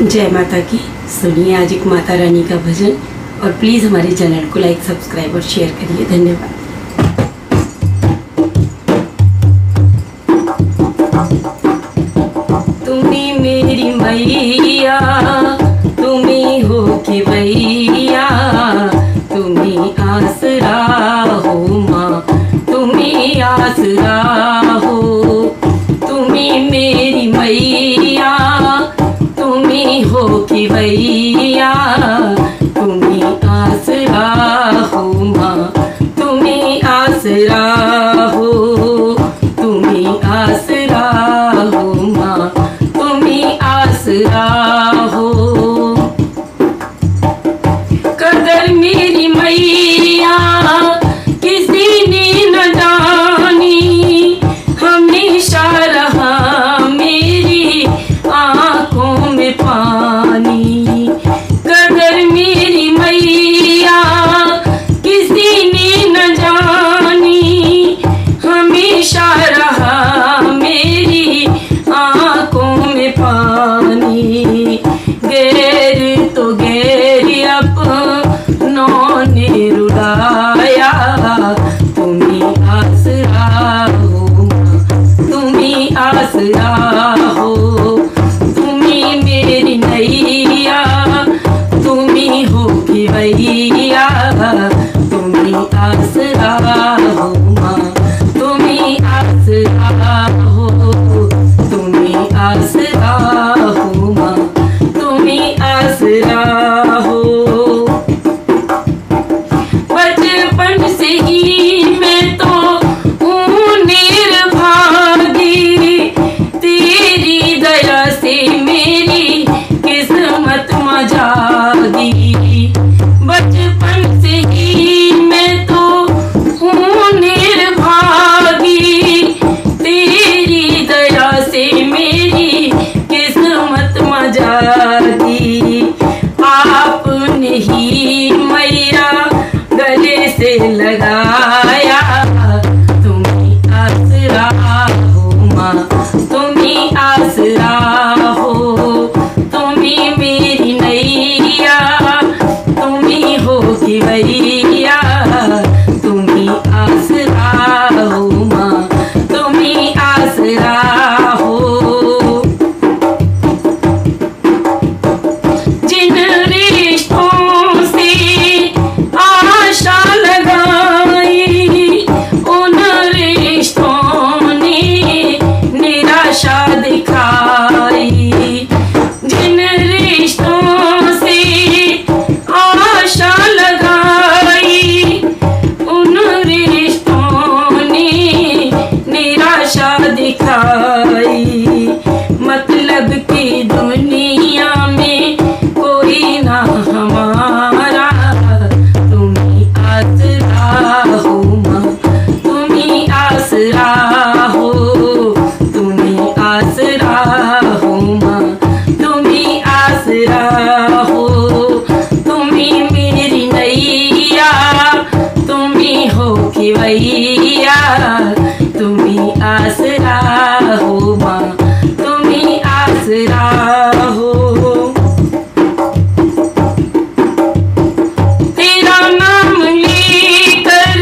जय माता की। सुनिए आज एक माता रानी का भजन और प्लीज़ हमारे चैनल को लाइक, सब्सक्राइब और शेयर करिए। धन्यवाद। तुम्हें मेरी मैया, तुम्हें हो के भैया, तुम्हें आसरा हो माँ, तुम्हें आसरा हो। तुम्हें मेरी मैया, तुम्हें हो के भैया, तुम्हें आसरा हो माँ, तुम्हें आसरा हो, तुम्हें आसरा हो माँ, तुम्हें आसरा हो। कदर मेरी मैया किसी ने न जानी, हमेशा रहा मेरी आंखों में पानी। कदर मेरी मैया किसी ने न जानी, हमेशा रहा मेरी आंखों में पानी। गैर तो गैर अपनों ने रुलाया, तुम्हें आसरा हो, तुम्हें आसरा हो। तुम्हें मेरी नैया, तुम्हें हो के भैया, तुम्हें आसरा हो माँ, तुम्हें आसरा हो, तुम्हें आसरा हो माँ, तुम्हें आसरा हो। बचपन से ही मैं तो हूँ निर्भागी, तेरी दया से मेरी किस्मत जागी। बचपन से ही मैं तो हूँ निर्भागी, तेरी दया से मेरी किस्मत जागी। आपने ही मैया गले से लगाया, तुम्हें आसरा हो माँ, तुम्हें आसरा हो। तुम्हें मेरी नैया, तुम्हें हो के भैया, तुम्हें आसरा हो माँ, तुम्हें आसरा हो। जिन रिश्तों से आशा लगाई, उन रिश्तों ने निराशा दिखाई। जिन रिश्तों से आशा लगाई, उन रिश्तों ने निराशा दिखाई। मतलब की दुनिया में कोई ना हमारा, तुम्हें आसरा हो माँ, तुम्हें आसरा हो, तुम्हें आसरा हो माँ, तुम्हें आसरा हो। तुम्हें मेरी नैया, तुम्हें हो के भैया, तुम्हें आसरा हो माँ, तुम्हें आसरा हो। तेरा नाम लेकर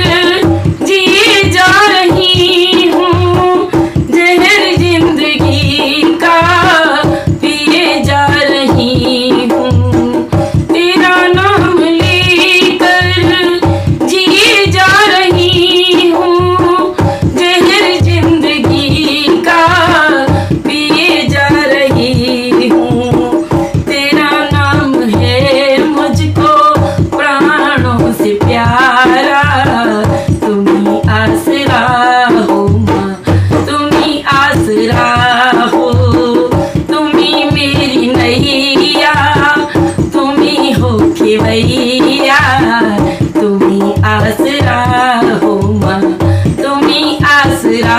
जिए जा रही हूँ, जहर जिंदगी का पिए जा रही हूँ। तेरा नाम लेकर जिए जा रही हूँ, जहर जिंदगी का पिए जा रही हूँ। तेरा नाम है मुझको प्राणों से प्यारा, तुम्हें आसरा हो माँ, तुम्हें आसरा हो। तुम्हें मेरी नैया, तुम्हें हो के भैया, तुम्हें आसरा हो माँ, तुम्हें आसरा